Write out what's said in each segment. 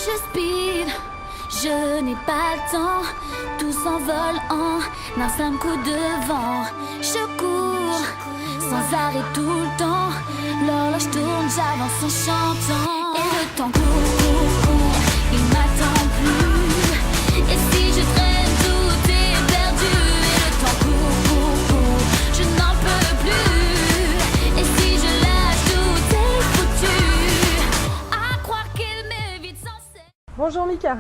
je speed, je n'ai pas le temps. Tout s'envole en un simple coup de vent. Je cours sans arrêt tout le temps. L'horloge tourne, j'avance en chantant. Et le temps court, il m'attend plus. Et si je traîne, tout est perdu. Et le temps court, je n'en peux plus. Et si je lâche, tout est foutu. À croire qu'il m'évite sans cesse. Bonjour Mika.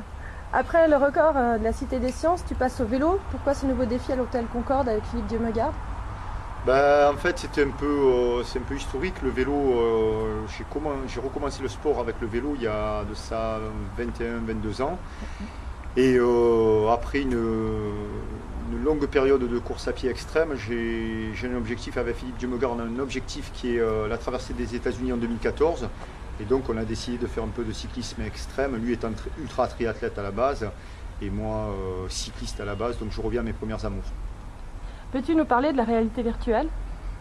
Après le record de la Cité des Sciences, tu passes au vélo. Pourquoi ce nouveau défi à l'Hôtel Concorde avec Philippe Dieumegarde? En fait, c'est un peu historique. Le vélo, j'ai recommencé le sport avec le vélo il y a de ça 21-22 ans. Et après une longue période de course à pied extrême, j'ai un objectif avec Philippe Dieumegarde, un objectif qui est la traversée des États-Unis en 2014. Et donc on a décidé de faire un peu de cyclisme extrême, lui étant ultra triathlète à la base, et moi cycliste à la base, donc je reviens à mes premières amours. Peux-tu nous parler de la réalité virtuelle?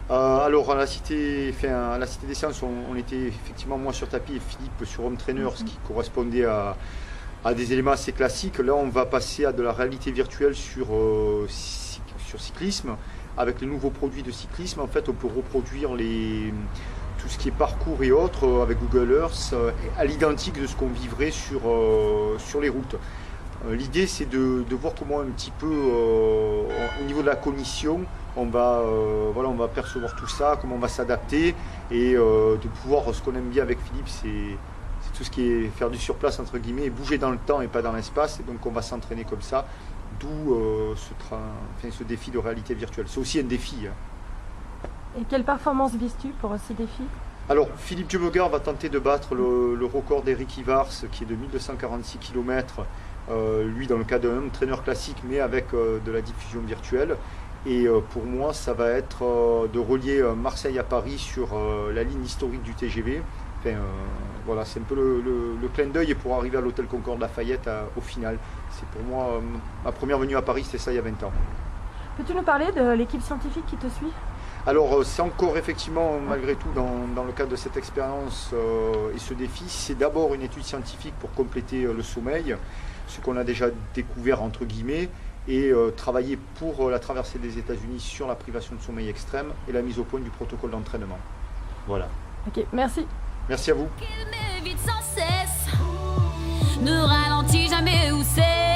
Alors à la Cité des Sciences, on était effectivement moi sur tapis et Philippe sur home trainer, ce qui correspondait à des éléments assez classiques. Là on va passer à de la réalité virtuelle sur cyclisme. Avec les nouveaux produits de cyclisme, en fait on peut reproduire tout ce qui est parcours et autres avec Google Earth à l'identique de ce qu'on vivrait sur les routes. L'idée c'est de voir comment un petit peu au niveau de la cognition on va percevoir tout ça, comment on va s'adapter et de pouvoir, ce qu'on aime bien avec Philippe, c'est tout ce qui est faire du surplace entre guillemets et bouger dans le temps et pas dans l'espace, et donc on va s'entraîner comme ça, d'où ce défi de réalité virtuelle. C'est aussi un défi. Et quelle performance vises-tu pour ces défis? Alors, Philippe Dieumegarde va tenter de battre le record d'Eric Ivars, qui est de 1246 km, lui dans le cas d'un traîneur classique, mais avec de la diffusion virtuelle. Et pour moi, ça va être de relier Marseille à Paris sur la ligne historique du TGV. Voilà, c'est un peu le clin d'œil, et pour arriver à l'hôtel Concorde Lafayette au final. C'est pour moi, ma première venue à Paris, c'était ça il y a 20 ans. Peux-tu nous parler de l'équipe scientifique qui te suit? Alors c'est encore effectivement, malgré tout, dans le cadre de cette expérience et ce défi, c'est d'abord une étude scientifique pour compléter le sommeil, ce qu'on a déjà découvert entre guillemets, et travailler pour la traversée des États-Unis sur la privation de sommeil extrême et la mise au point du protocole d'entraînement. Voilà. Ok, merci. Merci à vous. Qu'il m'évite sans cesse, ne ralentis jamais où c'est.